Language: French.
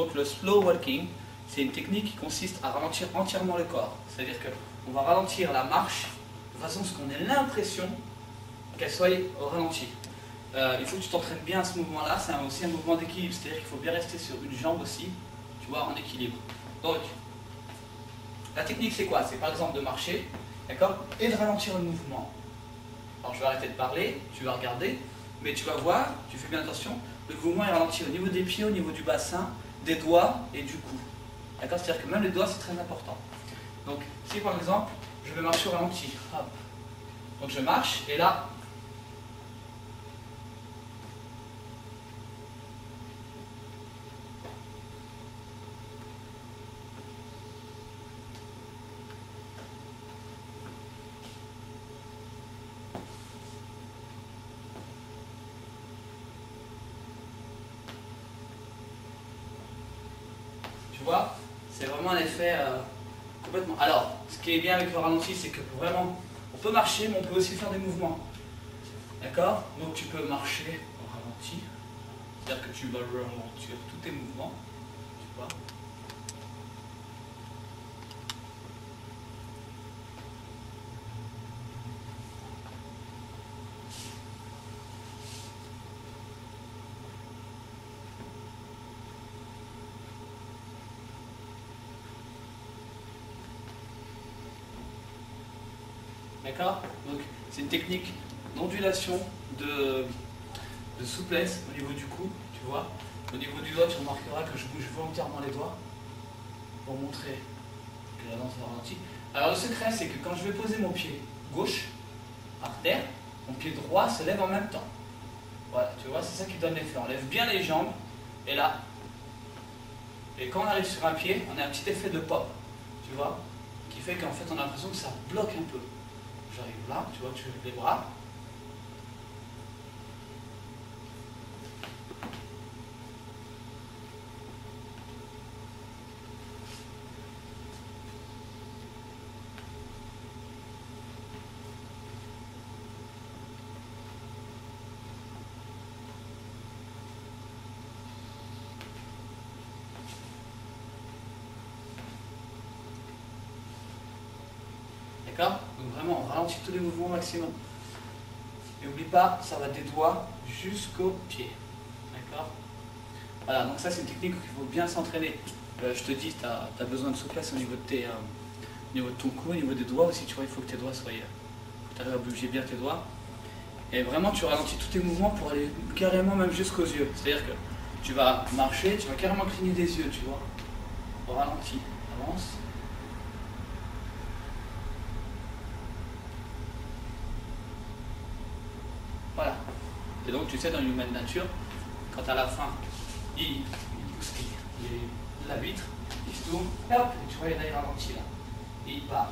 Donc le slow walking, c'est une technique qui consiste à ralentir entièrement le corps. C'est-à-dire qu'on va ralentir la marche de façon à ce qu'on ait l'impression qu'elle soit au ralenti. Il faut que tu t'entraînes bien à ce mouvement-là, c'est aussi un mouvement d'équilibre, c'est-à-dire qu'il faut bien rester sur une jambe aussi, tu vois, en équilibre. Donc, la technique c'est quoi? C'est par exemple de marcher, d'accord, et de ralentir le mouvement. Alors je vais arrêter de parler, tu vas regarder, mais tu vas voir, tu fais bien attention, le mouvement est ralenti au niveau des pieds, au niveau du bassin, des doigts et du cou. D'accord? C'est-à-dire que même les doigts c'est très important. Donc, si par exemple, je vais marcher au ralenti, hop. Donc je marche, et là, tu vois, c'est vraiment un effet complètement... Alors, ce qui est bien avec le ralenti, c'est que vraiment, on peut marcher, mais on peut aussi faire des mouvements. D'accord? Donc tu peux marcher au ralenti, c'est-à-dire que tu vas ralentir tous tes mouvements, tu vois. D'accord? Donc c'est une technique d'ondulation, de souplesse au niveau du cou, tu vois. Au niveau du doigt, tu remarqueras que je bouge volontairement les doigts pour montrer que la danse est ralentie. Alors le secret, c'est que quand je vais poser mon pied gauche par terre, mon pied droit se lève en même temps. Voilà, tu vois, c'est ça qui donne l'effet. On lève bien les jambes, et là, et quand on arrive sur un pied, on a un petit effet de pop, tu vois, qui fait qu'en fait on a l'impression que ça bloque un peu. J'arrive là, tu vois, tu lèves les bras. D'accord? Donc vraiment, on ralentit tous les mouvements au maximum. Et n'oublie pas, ça va des doigts jusqu'aux pieds. D'accord? Voilà, donc ça c'est une technique où il faut bien s'entraîner. Je te dis, tu as besoin de souplesse au niveau de ton cou, au niveau des doigts aussi, tu vois, il faut que tes doigts soient... faut que tu arrives à bouger bien tes doigts. Et vraiment, tu ralentis tous tes mouvements pour aller carrément même jusqu'aux yeux. C'est-à-dire que tu vas marcher, tu vas carrément cligner des yeux, tu vois. Au ralenti, avance. Voilà. Et donc tu sais, dans l'humaine nature, quand à la fin, il bouscule la vitre, il se tourne, hop, et tu vois, il y en a, il ralentit là. Et il part.